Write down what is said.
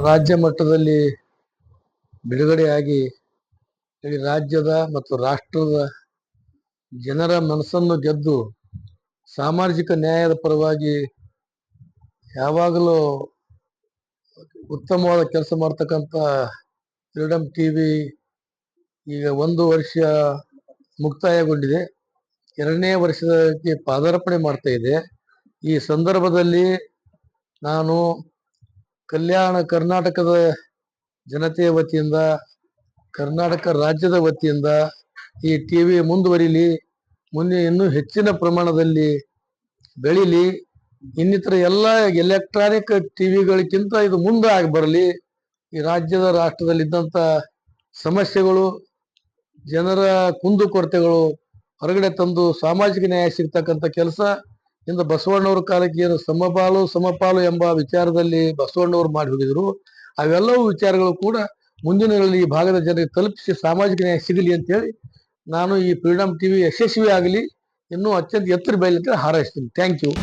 ರಾಜ್ಯ ಮಟ್ಟದಲ್ಲಿ ಬಿಡುಗಡೆಯಾಗಿ ಇಡೀ ರಾಜ್ಯದ ಮತ್ತು ರಾಷ್ಟ್ರದ ಜನರ ಮನಸ್ಸನ್ನು ಗೆದ್ದು ಸಾಮಾಜಿಕ ನ್ಯಾಯದ ಪರವಾಗಿ ಯಾವಾಗಲೂ ಉತ್ತಮವಾದ ಕೆಲಸ ಮಾಡ್ತಕ್ಕಂಥ ಫ್ರೀಡಂ ಟಿವಿ ಈಗ 1 ವರ್ಷ ಮುಕ್ತಾಯಗೊಂಡಿದೆ. 2ನೇ ವರ್ಷಕ್ಕೆ ಪಾದಾರ್ಪಣೆ ಮಾಡ್ತಾ ಇದೆ. ಈ ಸಂದರ್ಭದಲ್ಲಿ ನಾನು ಕಲ್ಯಾಣ ಕರ್ನಾಟಕದ ಜನತೆಯ ವತಿಯಿಂದ, ಕರ್ನಾಟಕ ರಾಜ್ಯದ ವತಿಯಿಂದ ಈ ಟಿವಿ ಮುಂದುವರಿಲಿ, ಮುಂದೆ ಇನ್ನೂ ಹೆಚ್ಚಿನ ಪ್ರಮಾಣದಲ್ಲಿ ಬೆಳೀಲಿ, ಇನ್ನಿತರ ಎಲ್ಲ ಎಲೆಕ್ಟ್ರಾನಿಕ್ ಟಿವಿಗಳಿಗಿಂತ ಇದು ಮುಂದೆ ಆಗಿ ಬರಲಿ. ಈ ರಾಜ್ಯದ ರಾಷ್ಟ್ರದಲ್ಲಿದ್ದಂಥ ಸಮಸ್ಯೆಗಳು, ಜನರ ಕುಂದುಕೊರತೆಗಳು ಹೊರಗಡೆ ತಂದು ಸಾಮಾಜಿಕ ನ್ಯಾಯ ಸಿಗ್ತಕ್ಕಂಥ ಕೆಲಸ ಇಂದ ಬಸವಣ್ಣವ್ರ ಕಾಲಕ್ಕೆ ಏನು ಸಮಪಾಲು ಎಂಬ ವಿಚಾರದಲ್ಲಿ ಬಸವಣ್ಣವ್ರು ಮಾಡಿ ಹೋಗಿದ್ರು. ಅವೆಲ್ಲವೂ ವಿಚಾರಗಳು ಕೂಡ ಮುಂದಿನ ಈ ಭಾಗದ ಜನರಿಗೆ ತಲುಪಿಸಿ ಸಾಮಾಜಿಕ ನ್ಯಾಯ ಸಿಗಲಿ ಅಂತೇಳಿ ನಾನು ಈ ಫ್ರೀಡಂ ಟಿವಿ ಯಶಸ್ವಿ ಆಗಲಿ, ಇನ್ನೂ ಅತ್ಯಂತ ಎತ್ತರ ಬೆಳೀಲಿ ಅಂತ ಹಾರೈಸ್ತೀನಿ. Thank you.